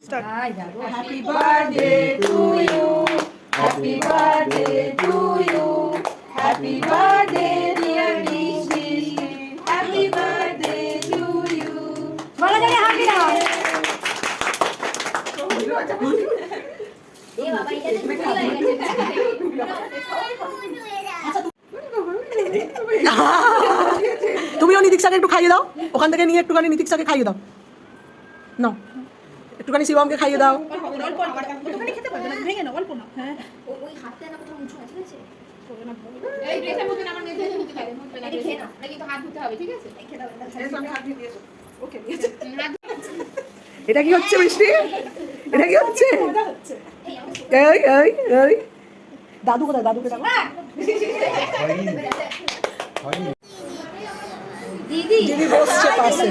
Happy birthday to you. Happy birthday to you. Happy birthday dear Rishi. Happy birthday to you. বলা যায় হাঁটি দাও। এ বাবা এটা তো ভুল হয়ে গেছে। তুমিও নিতিক্সাকে একটু খাইয়ে দাও, ওখান থেকে নিয়ে একটুখানি নিতিক্সাকে খাইয়ে দাও। না একটুখানি শিবমকে খাইয়ে দাও। এটা কি হচ্ছে মিষ্টি? এটা কি হচ্ছে? এই এই এই দাদু কোথায়? দাদুকে দাও। দিদি বসছে পাশে।